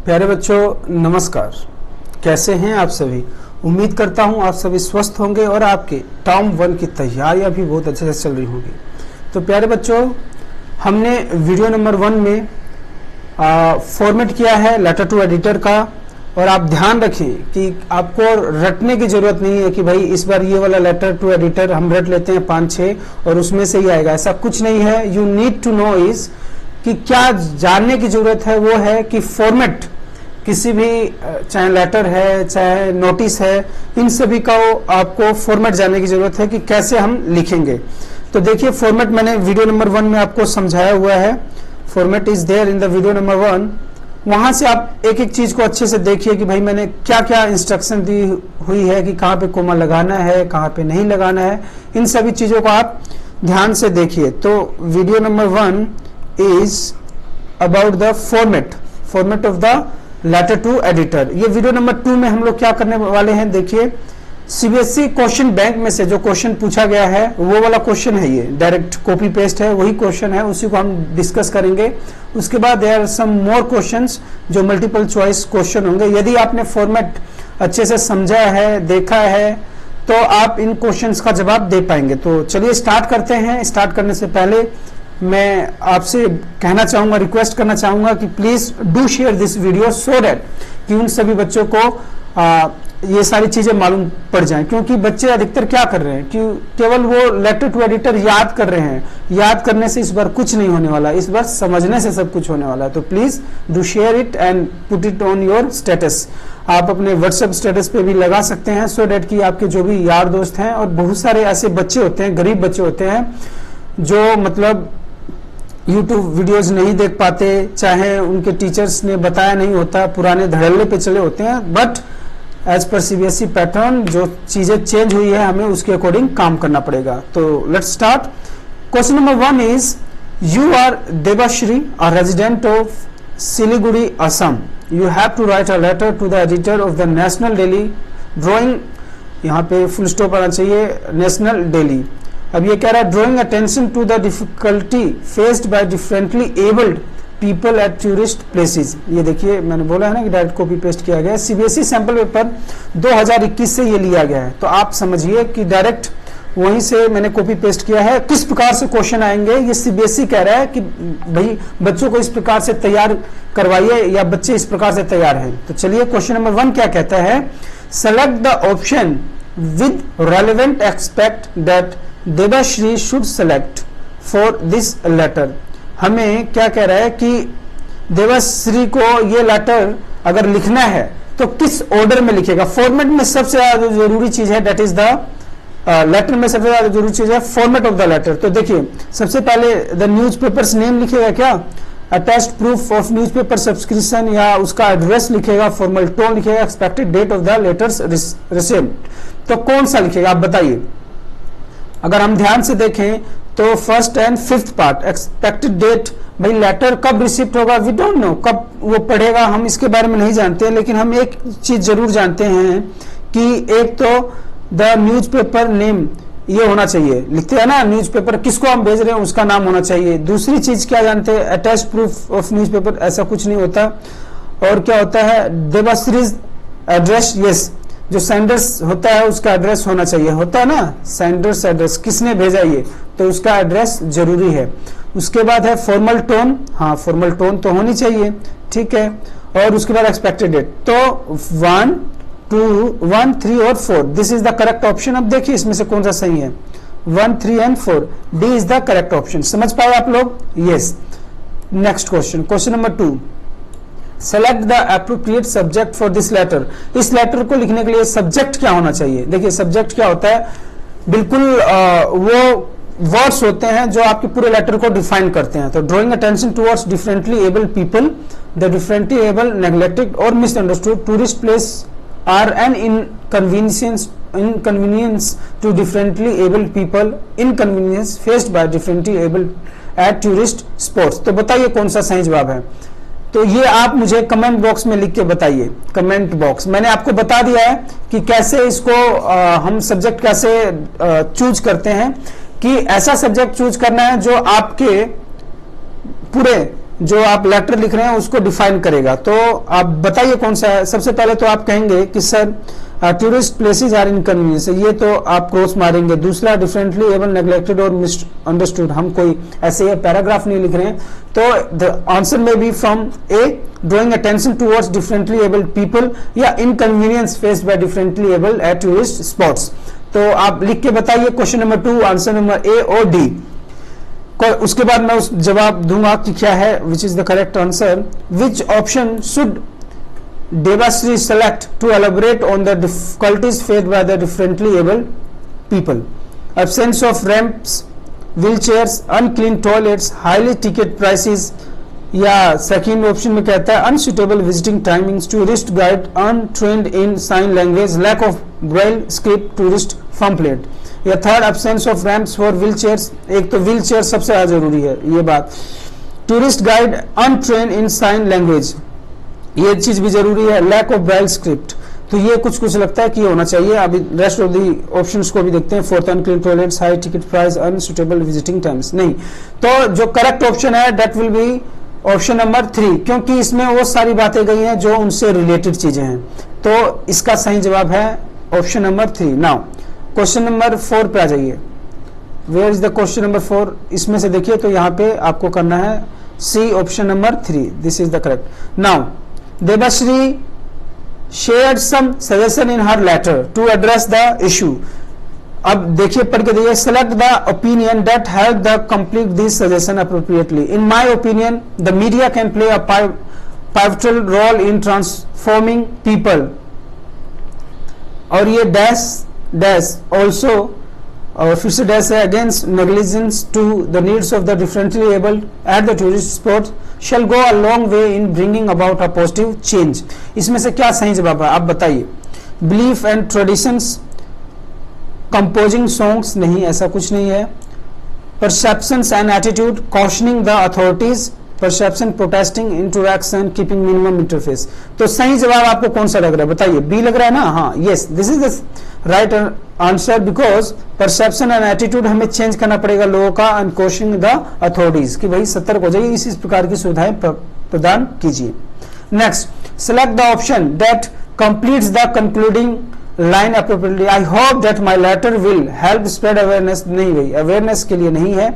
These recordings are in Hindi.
प्यारे बच्चों नमस्कार। कैसे हैं आप सभी। उम्मीद करता हूं आप सभी स्वस्थ होंगे और आपके टर्म 1 की तैयारियां भी बहुत अच्छे से चल रही होंगी। तो प्यारे बच्चों, हमने वीडियो नंबर 1 में फॉर्मेट किया है लेटर टू एडिटर का। और आप ध्यान रखें कि आपको रटने की जरूरत नहीं है कि भाई इस बार ये वाला लेटर टू एडिटर हम रट लेते हैं 5-6 और उसमें से ही आएगा, ऐसा कुछ नहीं है। You need to know is कि क्या जानने की जरूरत है वो है कि फॉर्मेट किसी भी, चाहे लेटर है चाहे नोटिस है, इन सभी का आपको फॉर्मेट जानने की जरूरत है कि कैसे हम लिखेंगे। तो देखिए फॉर्मेट मैंने वीडियो नंबर 1 में आपको समझाया हुआ है। Format is there in the video number 1। वहां से आप एक एक चीज को अच्छे से देखिए कि भाई मैंने क्या क्या इंस्ट्रक्शन दी हुई है कि कहाँ पे कोमा लगाना है, कहाँ पे नहीं लगाना है, इन सभी चीजों को आप ध्यान से देखिए। तो video number 1 is about the format of the letter to editor. ये वीडियो नंबर 2 में हम लोग क्या करने वाले हैं, देखिए सीबीएसई क्वेश्चन बैंक में से जो क्वेश्चन पूछा गया है वो वाला क्वेश्चन है, ये डायरेक्ट कॉपी पेस्ट है, वही क्वेश्चन है, उसी को हम डिस्कस करेंगे। उसके बाद there are some more questions जो मल्टीपल चॉइस क्वेश्चन होंगे। यदि आपने फॉर्मेट अच्छे से समझा है, देखा है, तो आप इन क्वेश्चंस का जवाब दे पाएंगे। तो चलिए स्टार्ट करते हैं। स्टार्ट करने से पहले मैं आपसे कहना चाहूंगा, रिक्वेस्ट करना चाहूंगा कि please do share this video so that कि उन सभी बच्चों को ये सारी चीजें मालूम पड़ जाएं। क्योंकि बच्चे अधिकतर क्या कर रहे हैं कि केवल वो लेटर टू एडिटर याद कर रहे हैं। याद करने से इस बार कुछ नहीं होने वाला, इस बार समझने से सब कुछ होने वाला है। तो please do share it and put it on your status. आप अपने व्हाट्सएप स्टेटस पे भी लगा सकते हैं सो दैट कि आपके जो भी यार दोस्त हैं, और बहुत सारे ऐसे बच्चे होते हैं, गरीब बच्चे होते हैं जो मतलब YouTube वीडियोस नहीं देख पाते, चाहे उनके टीचर्स ने बताया नहीं होता, पुराने धड़ल्ले पे चले होते हैं, but as per CBSE pattern जो चीजें चेंज हुई है हमें उसके अकॉर्डिंग काम करना पड़ेगा। तो let's start. Question number 1 is you are Devashree, a resident of Siliguri Assam. You have to write a letter to the editor of the national daily drawing, यहाँ पे फुल स्टॉप आना चाहिए, नेशनल डेली। अब ये कह रहा है drawing attention to the difficulty faced by differently abled people at tourist places. ये देखिए मैंने बोला है ना कि डायरेक्ट कॉपी पेस्ट किया गया है। सीबीएसई सैंपल पेपर 2021 से ये लिया गया है, तो आप समझिए कि डायरेक्ट वहीं से मैंने कॉपी पेस्ट किया है। किस प्रकार से क्वेश्चन आएंगे ये सीबीएसई कह रहा है कि भाई बच्चों को इस प्रकार से तैयार करवाइए या बच्चे इस प्रकार से तैयार हैं। तो चलिए क्वेश्चन नंबर 1 क्या कहता है, select the option with relevant aspect that Devashree should select for this letter. हमें क्या कह रहा है कि देवाश्री को ये लेटर अगर लिखना है तो किस ऑर्डर में लिखेगा। फॉर्मेट में सबसे ज्यादा जरूरी चीज है, दैट इज द लेटर में सबसे ज्यादा जरूरी चीज है फॉर्मेट ऑफ द लेटर। तो देखिए सबसे पहले द न्यूज़पेपर्स नेम लिखेगा क्या, attached proof of newspaper subscription, या उसका एड्रेस लिखेगा, फॉर्मल टोन लिखेगा, expected date of the letters received. तो कौन सा लिखेगा आप बताइए। अगर हम ध्यान से देखें तो first and fifth part, expected date, भाई लेटर कब रिसीव होगा वी डोंट नो, कब वो पढ़ेगा हम इसके बारे में नहीं जानते, लेकिन हम एक चीज जरूर जानते हैं कि एक तो द न्यूज़पेपर नेम ये होना चाहिए, लिखते हैं ना न्यूज़पेपर किसको हम भेज रहे हैं उसका नाम होना चाहिए। दूसरी चीज क्या जानते हैं, अटैच्ड प्रूफ ऑफ न्यूज़पेपर, ऐसा कुछ नहीं होता। और क्या होता है, देवाश्रीज एड्रेस, यस जो सेंडर्स होता है उसका एड्रेस होना चाहिए, होता है ना सेंडर्स एड्रेस, किसने भेजा ये, तो उसका एड्रेस जरूरी है। उसके बाद है फॉर्मल टोन, हाँ फॉर्मल टोन तो होनी चाहिए, ठीक है। और उसके बाद एक्सपेक्टेड डेट। तो 1, 2, 1, 3 और 4 this is the correct option. अब देखिए इसमें से कौन सा सही है, 1, 3 and 4, D is the correct option. समझ पाए आप लोग, yes. Next question, question number 2, select the appropriate subject for this letter. इस लेटर को लिखने के लिए सब्जेक्ट क्या होना चाहिए। देखिए सब्जेक्ट क्या होता है, बिल्कुल वो वर्ड्स होते हैं जो आपके पूरे लेटर को डिफाइन करते हैं। तो drawing attention towards differently able people, the differently able, neglected और misunderstood tourist place are an inconvenience to differently able people, inconvenience faced by differently able at tourist spots। तो बताइए कौन सा सही जवाब है। तो ये आप मुझे कमेंट बॉक्स में लिख के बताइए। कमेंट बॉक्स मैंने आपको बता दिया है कि कैसे इसको हम सब्जेक्ट कैसे चूज करते हैं, कि ऐसा सब्जेक्ट चूज करना है जो आपके पूरे जो आप लेटर लिख रहे हैं उसको डिफाइन करेगा। तो आप बताइए कौन सा है। सबसे पहले तो आप कहेंगे कि sir tourist places are inconvenience, ये तो आप क्रॉस मारेंगे। दूसरा डिफरेंटली एबल, नेग्लेक्टेड और मिसअंडरस्टूड, हम कोई ऐसे पैराग्राफ नहीं लिख रहे हैं। तो द आंसर में B from A, drawing attention towards differently abled people या inconvenience faced by differently abled at tourist spots. तो आप लिख के बताइए question number 2 answer number A और डी। उसके बाद मैं उस जवाब दूंगा कि क्या है which is the correct answer. Which option should Devashree select to elaborate on the difficulties faced by the differently abled people? Absence of ramps, wheelchairs, unclean toilets, highly ticket prices, या सेकेंड ऑप्शन में कहता है unsuitable visiting timings, tourist guide untrained in sign language, lack of Braille script, tourist pamphlet. या third absence of ramps for wheel chairs, एक तो व्हील चेयर सबसे ज्यादा जरूरी है ये बात, tourist guide untrained in sign language ये चीज भी जरूरी है, लैक ऑफ ब्रेल स्क्रिप्ट। तो ये कुछ लगता है कि ये होना चाहिए। अभी रेस्ट ऑफ दी ऑप्शंस को भी देखते हैं। Fourth unclean toilets, high ticket price, unsuitable visiting times नहीं। तो जो करेक्ट ऑप्शन है that will be option number 3, क्योंकि इसमें वो सारी बातें गई हैं जो उनसे रिलेटेड चीजें हैं। तो इसका सही जवाब है option number 3। Now question number 4 पे आ जाइए। Where is the question number 4? इसमें से देखिए तो यहाँ पे आपको करना है C option number 3, this is the correct. Now Devashree shared some suggestion in her letter to address the issue. अब देखिए पढ़ के देखिए, select the opinion that help the complete this suggestion appropriately. In my opinion, the media can play a pivotal role in transforming people. और ये dash dash also और फिर से डैश है against negligence to the needs of the differently abled at the tourist spot shall go a long way in bringing about a positive change. इसमें से क्या सही जवाब है आप बताइए। Belief and traditions, composing songs नहीं, ऐसा कुछ नहीं है। Perceptions and attitude, cautioning the authorities, perception, protesting, interaction, keeping minimum interface. तो सही जवाब आपको कौन सा लग रहा है बताइए। बी लग रहा है ना? हाँ, yes, this is the right answer because perception and attitude हमें चेंज करना पड़ेगा लोगों का, एंड क्वेश्चनिंग द अथॉरिटीज कि भाई सतर्क हो जाइए, इस प्रकार की सुविधाएं प्रदान कीजिए। Next, select the option that completes the concluding line appropriately. I hope that my letter will help spread awareness. नहीं भाई, अवेयरनेस के लिए नहीं है।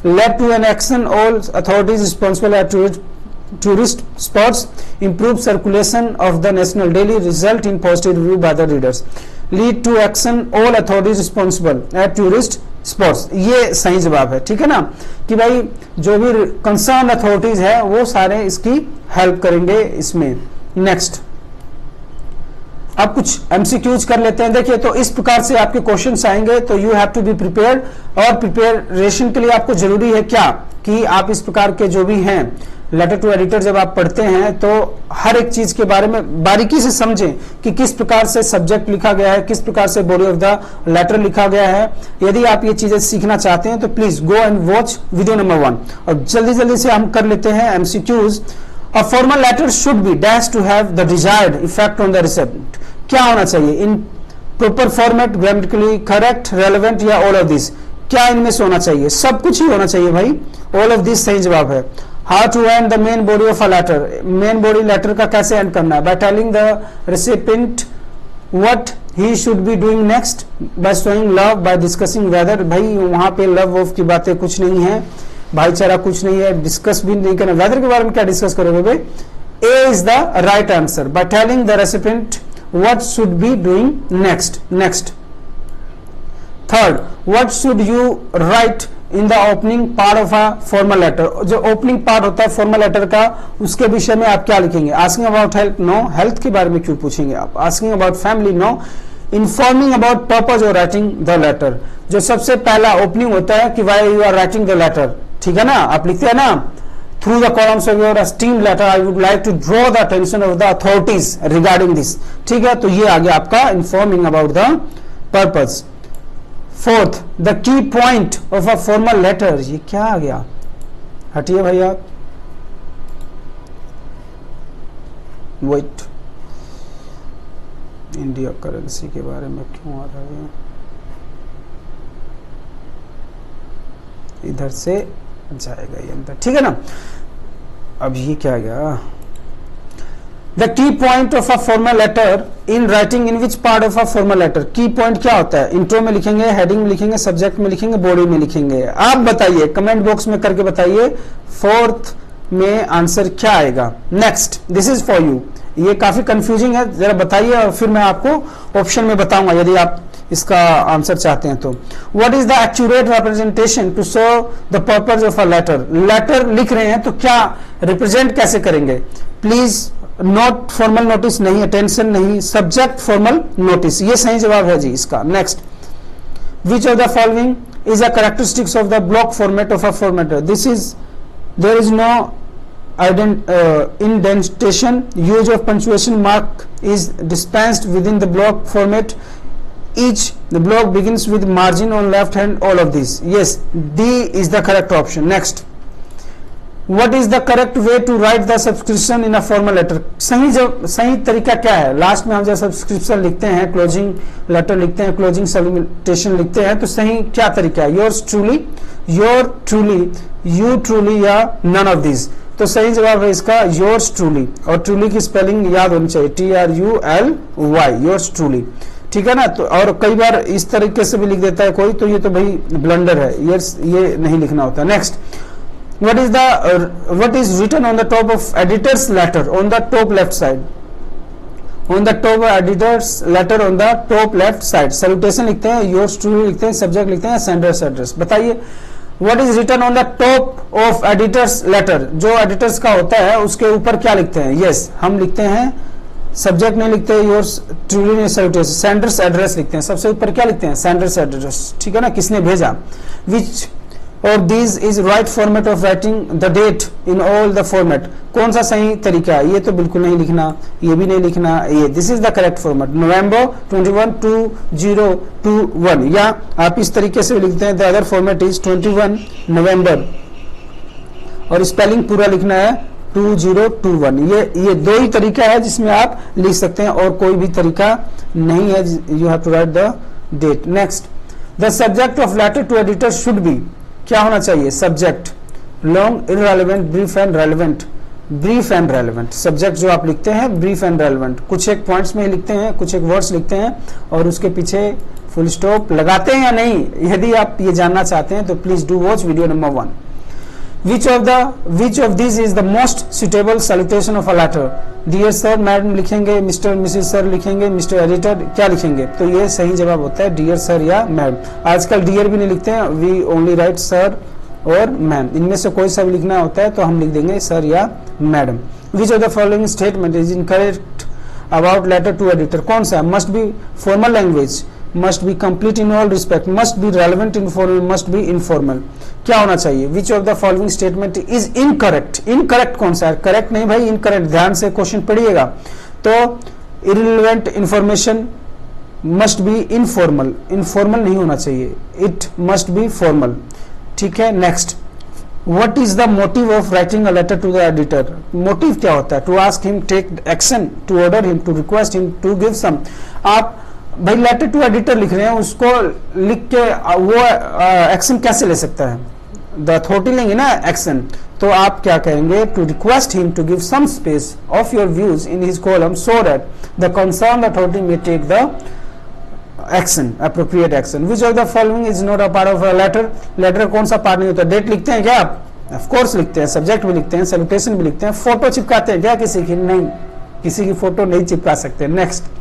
led to an action all authorities responsible at tourist spots improve circulation of the national daily result in positive review by the readers। lead to action all authorities responsible at tourist spots, ये सही जवाब है। ठीक है ना कि भाई जो भी कंसर्न अथॉरिटीज है वो सारे इसकी हेल्प करेंगे इसमें। नेक्स्ट, अब कुछ एमसीक्यूज कर लेते हैं। देखिए तो इस प्रकार से आपके क्वेश्चंस आएंगे, तो you have to be prepared. और प्रिपरेशन के लिए आपको जरूरी है क्या कि आप इस प्रकार के जो भी हैं लेटर टू एडिटर जब आप पढ़ते हैं तो हर एक चीज के बारे में बारीकी से समझें कि किस प्रकार से सब्जेक्ट लिखा गया है, किस प्रकार से बॉडी ऑफ द लेटर लिखा गया है। यदि आप ये चीजें सीखना चाहते हैं तो please go and watch video number 1। और जल्दी जल्दी से हम कर लेते हैं MCQs. A formal letter should be dash to have the desired effect on the recipient। क्या होना चाहिए? In proper format, grammatically correct, relevant या ऑल ऑफ दिस? क्या इनमें से होना चाहिए? सब कुछ ही होना चाहिए भाई, ऑल ऑफ दिस सही जवाब है। How to end the main body of a letter, main body letter का कैसे एंड करना है? By telling the recipient what he should be doing next, by showing love, by discussing weather. भाई वहां पे लव ऑफ की बातें कुछ नहीं है, भाईचारा कुछ नहीं है, डिस्कस भी नहीं करना। वेदर के बारे में क्या डिस्कस करोगे भाई? A is the right answer. By telling the recipient what should be doing next. Next, third, what should you write in the opening part of a formal letter. जो ओपनिंग पार्ट होता है फॉर्मल लेटर का, उसके विषय में आप क्या लिखेंगे? Asking about health, no. Health के बारे में क्यों पूछेंगे आप? Asking about family, no. Informing about purpose of writing the letter, जो सबसे पहला ओपनिंग होता है कि why you are writing the letter, ठीक है ना? आप लिखते हैं ना, through the columns of your esteemed letter I would like to draw the attention of the authorities regarding this. ठीक है, तो ये आ गया आपका informing about the purpose. Fourth, the key point of a formal letter, ये क्या आ गया? हटिए भाई आप, वेट, इंडिया करेंसी के बारे में क्यों आ रहा है? इधर से जाएगा ये अंदर, ठीक है ना? अब ये क्या गया, the key point of a formal letter in writing in which part of a formal letter. Key point क्या होता है, इंट्रो में लिखेंगे, हेडिंग में लिखेंगे, सब्जेक्ट में लिखेंगे, बॉडी में लिखेंगे। आप बताइए, कमेंट बॉक्स में करके बताइए फोर्थ में आंसर क्या आएगा। Next, this is for you, ये काफी कंफ्यूजिंग है, जरा बताइए और फिर मैं आपको ऑप्शन में बताऊंगा यदि आप इसका आंसर चाहते हैं तो। What is the accurate representation to show the purpose of a letter. Letter लिख रहे हैं तो क्या रिप्रेजेंट कैसे करेंगे, प्लीज नोट फॉर्मल नोटिस नहीं, अटेंशन नहीं, सब्जेक्ट फॉर्मल नोटिस, ये सही जवाब है जी इसका। Next, which of the following is a characteristics of the block format of a formatter. This is, there is no indentation, use of punctuation mark is dispensed within the block format, each the block begins with margin on left hand, all of these, yes, D is the correct option. Next, what is the correct way to write the subscription in a formal letter। सही तरीका क्या है, लास्ट में हम जब सब्सक्रिप्शन लिखते हैं, क्लोजिंग लेटर लिखते हैं, क्लोजिंग सब्मिटेशन लिखते हैं, तो सही क्या तरीका है, yours truly, your truly, you truly या नन ऑफ दिस। तो सही जवाब है इसका योर्स ट्रूली, और ट्रूली की स्पेलिंग याद होनी चाहिए, TRULY, योर्स ट्रूली, ठीक है ना। तो और कई बार इस तरीके से भी लिख देता है कोई, तो ये तो भाई ब्लंडर है, ये नहीं लिखना होता। Next, what is written on the top of editor's letter on the top left side, on the top of editor's letter on the top left side। salutation लिखते हैं, yours truly लिखते हैं, subject लिखते हैं, sender's address। बताइए, what is written on the top of editor's letter, जो editors का होता है उसके ऊपर क्या लिखते हैं, yes, हम लिखते हैं, सब्जेक्ट नहीं लिखते, योर्स ट्रूली नहीं, सैल्यूटेशन, सेंडर्स एड्रेस लिखते हैं, सबसे ऊपर क्या लिखते हैं, सेंडर्स एड्रेस, ठीक है ना, किसने भेजा। विच और this is right format of writing the date in all the format. कौन सा सही तरीका है, ये तो बिल्कुल नहीं लिखना, ये भी नहीं लिखना, ये this is the correct format, November 21 2021, या आप इस तरीके से लिखते हैं, the other format is 21 November, और स्पेलिंग पूरा लिखना है 2021। ये दो ही तरीका है जिसमें आप लिख सकते हैं, और कोई भी तरीका नहीं है, you have to write the date. Next, the subject of letter to editor should be, क्या होना चाहिए, subject long, irrelevant, brief and relevant. Brief and relevant subject जो आप लिखते हैं, ब्रीफ एंड रेलेवेंट, कुछ एक पॉइंट्स में ही लिखते हैं, कुछ एक वर्ड्स लिखते हैं और उसके पीछे फुल स्टॉप लगाते हैं या नहीं। यदि आप ये जानना चाहते हैं तो please do watch video number 1। Which of these is the most suitable salutation of a letter? Dear sir, madam लिखेंगे, मिस्टर मिसेस सर लिखेंगे, मिस्टर एडिटर, क्या लिखेंगे, तो ये सही जवाब होता है डियर सर या मैडम। आजकल डियर भी नहीं लिखते हैं, वी ओनली राइट सर और मैम, इनमें से कोई सा भी लिखना होता है तो हम लिख देंगे सर या madam. Which of the following statement is incorrect about letter to editor? कौन सा, must be formal language, must be complete in all respect, must be relevant informal, must be informal, क्या होना चाहिए। Which of the following statement is incorrect? Incorrect कौन सा है, करेक्ट नहीं भाई, इनकरेक्ट, ध्यान से क्वेश्चन पढ़िएगा। तो irrelevant information must be informal, informal नहीं होना चाहिए, it must be formal, ठीक है। Next, what is the motive of writing a letter to the editor? motive क्या होता है, to ask him take action, to order him, to request him, to give some। आप भाई लेटर टू एडिटर लिख रहे हैं, उसको लिख के वो एक्शन कैसे ले सकता है, द अथॉरिटी लेंगे ना एक्शन, तो आप क्या कहेंगे, to request him to give some space of your views in his column so that the concern authority may take the action, appropriate action. Which of the following is not a part of a letter? Letter कौन सा पार्ट नहीं होता, डेट लिखते हैं क्या आप, ऑफ कोर्स लिखते हैं, सब्जेक्ट भी लिखते हैं, सैल्यूटेशन भी लिखते हैं, फोटो चिपकाते हैं क्या किसी की, नहीं, किसी की फोटो नहीं चिपका सकते। Next,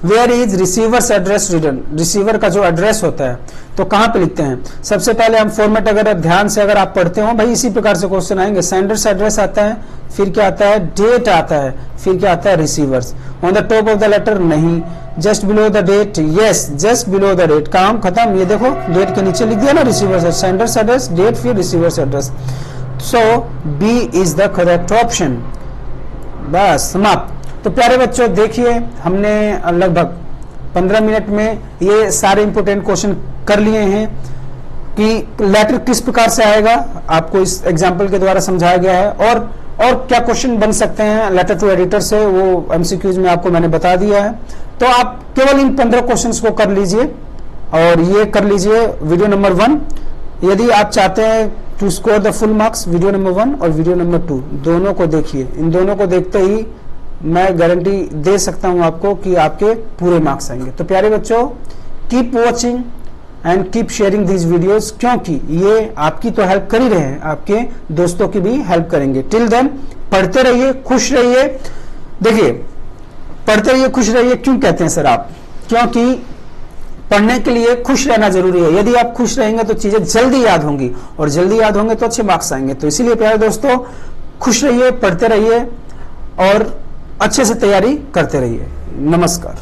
where is receiver's address written? Receiver का जो एड्रेस होता है तो कहां पे लिखते हैं? सबसे पहले हम फॉर्मेट अगर ध्यान से अगर आप पढ़ते हो भाई, इसी प्रकार से क्वेश्चन आएंगे, सेंडर्स एड्रेस आता है, फिर क्या आता है, डेट आता है, फिर क्या आता है, receivers. On the top of the letter नहीं, just below the date, yes, just below the date, काम खत्म। ये देखो डेट के नीचे लिख दिया ना रिसीवर्स, सेंडर्स एड्रेस, डेट, फिर receiver's address. So B is the correct option, बस समाप्त। तो प्यारे बच्चों देखिए, हमने लगभग 15 मिनट में ये सारे इंपोर्टेंट क्वेश्चन कर लिए हैं कि लेटर किस प्रकार से आएगा, आपको इस एग्जाम्पल के द्वारा समझाया गया है, और क्या क्वेश्चन बन सकते हैं लेटर टू एडिटर से, वो एमसीक्यूज में आपको मैंने बता दिया है। तो आप केवल इन 15 क्वेश्चंस को कर लीजिए, और ये कर लीजिए वीडियो नंबर 1। यदि आप चाहते हैं to score the full marks, video number 1 और वीडियो नंबर 2 दोनों को देखिए। इन दोनों को देखते ही मैं गारंटी दे सकता हूं आपको कि आपके पूरे मार्क्स आएंगे। तो प्यारे बच्चों, keep watching and keep sharing these videos, क्योंकि ये आपकी तो हेल्प कर ही रहे हैं, आपके दोस्तों की भी हेल्प करेंगे। टिल देन पढ़ते रहिए, खुश रहिए। देखिए, पढ़ते रहिए, खुश रहिए क्यों कहते हैं सर आप? क्योंकि पढ़ने के लिए खुश रहना जरूरी है। यदि आप खुश रहेंगे तो चीजें जल्दी याद होंगी, और जल्दी याद होंगे तो अच्छे मार्क्स आएंगे। तो इसीलिए प्यारे दोस्तों, खुश रहिए, पढ़ते रहिए और अच्छे से तैयारी करते रहिए। नमस्कार।